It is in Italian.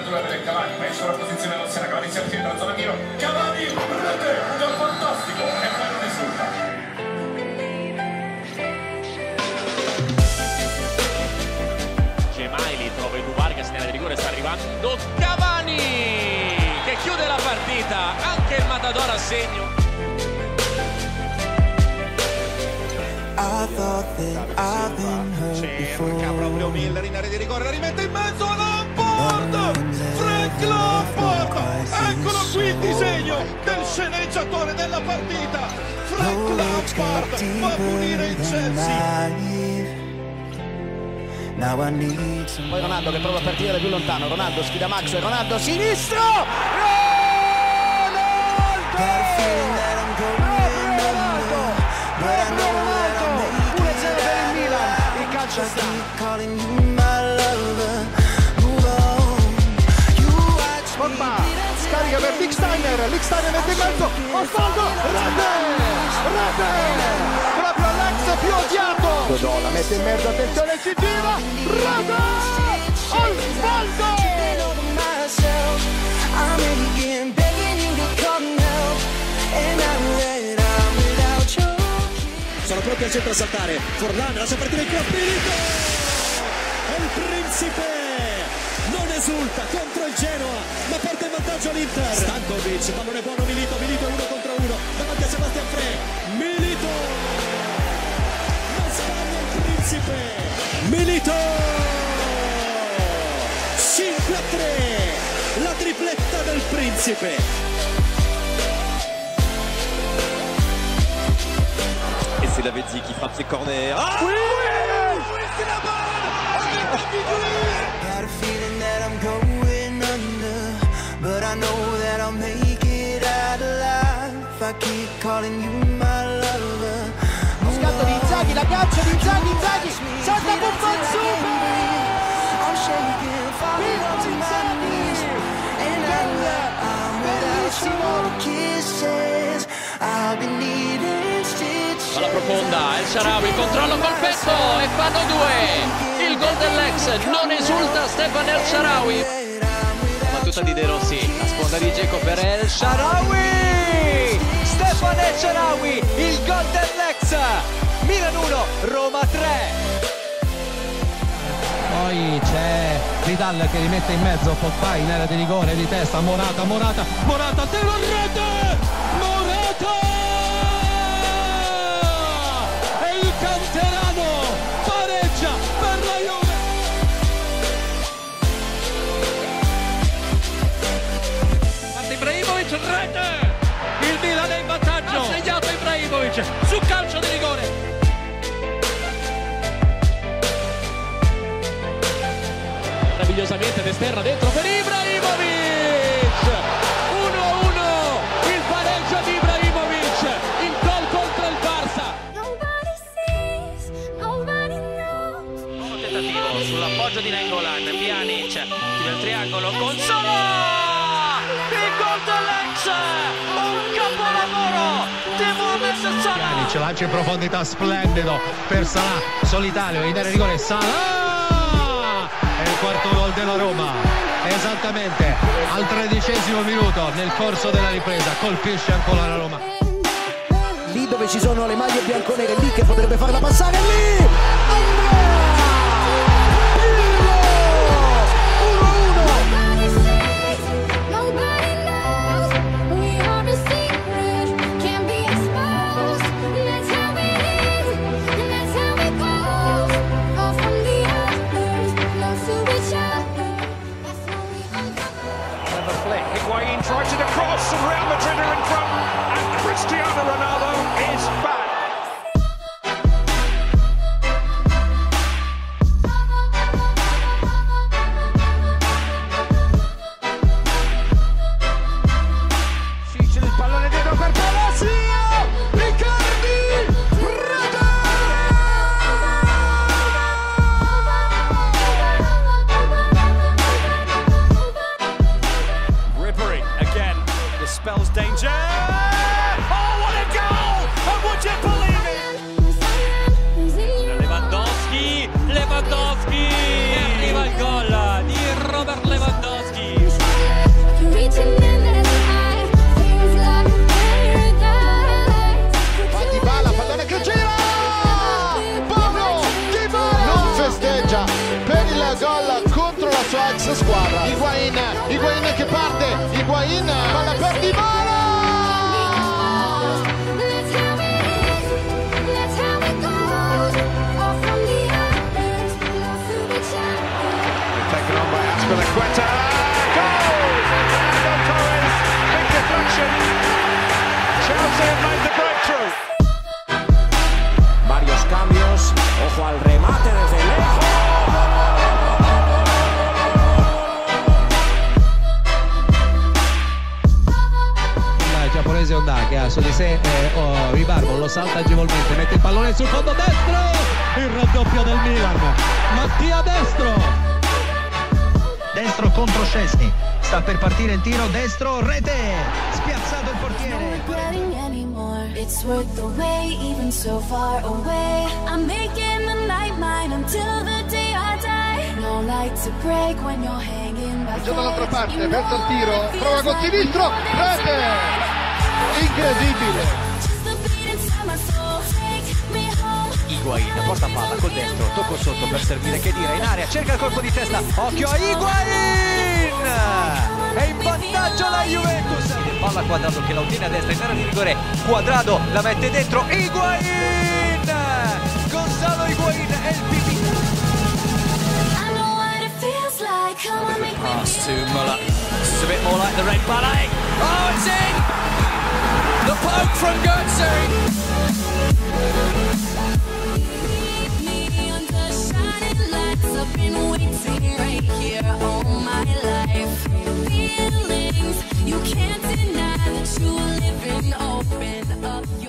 l'apertura delle Cavani, ma in sovrapposizione all'Ossiana. Cavani si affida alla zona tiro. Cavani, rete, gol fantastico, e poi non risulta. Gemaili trova Edu Vargas nella rigore, sta arrivando Cavani che chiude la partita, anche il Matador a segno. Cerca proprio Miller in area di rigore, la rimette in mezzo a Lampard, Frank Lampard, eccolo qui il disegno del sceneggiatore della partita. Frank Lampard va a punire il Chelsea. Poi Ronaldo che prova a partire da più lontano, Ronaldo sfida Maxwell, Ronaldo sinistro, Pogba scarica per Lichtsteiner mette in mezzo, Osvaldo, rete, proprio l'ex più odiato, Godola mette in mezzo, attenzione, si gira, rete, Osvaldo! Sono pronti al centro a saltare, Forlan lascia partire il Milito, e il Principe non esulta contro il Genoa, ma porta in vantaggio l'Inter. Stankovic, pallone buono, Milito 1 contro 1 davanti a Sebastian Frey, Milito non sbaglia il Principe, Milito 5-3, la tripletta del Principe. Et c'est Lavezzi qui frappe ses corners. Ah Oui, c'est la balle. Got a feeling that I'm going under, but I know that I'll make it out alive. If I keep calling you my lover. Lo scatto di Inzaghi, la caccia di Inzaghi, salta Buffon super. I'm shaking, falling onto my knees, and I'm without your kisses. I'll be needing. Alla profonda, El Shaarawy, controllo col petto e fanno 2. Il gol dell'ex, non esulta Stefan El Shaarawy. Battuta di De Rossi, la sponda di Dzeko per El Shaarawy. Stefan El Shaarawy, il gol dell'ex. Milan 1, Roma 3. Poi c'è Vidal che rimette in mezzo, Pogba in area di rigore, di testa, Morata, tiro in rete, Morata! Il canterano pareggia per la Juve. Parte Ibrahimovic, rete! Il Milan è in vantaggio. Ha segnato Ibrahimovic su calcio di rigore. Meravigliosamente d'esterna dentro per Ibrahimovic. 1-1. Il pareggio di Ibrahimovic. Il gol contro il Barça. Tentativo sull'appoggio di Nainggolan, Pjanic chiude il triangolo con Salah, il gol dell'ex, un capolavoro di Mohamed Salah. Pjanic lancia in profondità, splendido per Salah, solitario in area di rigore, Salah, è il quarto gol della Roma, esattamente al 13° minuto nel corso della ripresa, colpisce ancora la Roma. Lì dove ci sono le maglie bianconere, lì che potrebbe farla passare, lì! Higuain tries it across, and Real Madrid are in front, and Cristiano Ronaldo is back. stessa squadra. Higuain che parte, Higuain, palla per Dybala! Taken on by Azpilicueta. Goal! Fernando Torres, big deflection. Chelsea have made the breakthrough. Varios cambios, ojo al remate desde lejos. Il giapponese Honda che ha su di sé Ibarbo, lo salta agevolmente, mette il pallone sul fondo destro, il raddoppio del Milan, Mattia Destro. Destro contro Szczesny, sta per partire il tiro, destro, rete, spiazzato il portiere. It's worth the wait, even so far away. I'm making the night mine until the day I die. No light to break when you're hanging by. Già dall'altra parte, verso il tiro, prova col sinistro, rete! Incredibile! Higuain porta palla col destro, tocco sotto per servire, che dire, in area, cerca il colpo di testa, occhio a Higuain! È in vantaggio la Juventus, palla Quadrado che la ottiene a destra in area di rigore, Quadrado la mette dentro, Higuain! Gonzalo Higuain è il PP. Pass to Muller, this is a bit more like the Red Ballet, oh it's in! The poke from Götze! I've been waiting right here all my life. Feelings you can't deny that you live in, open up your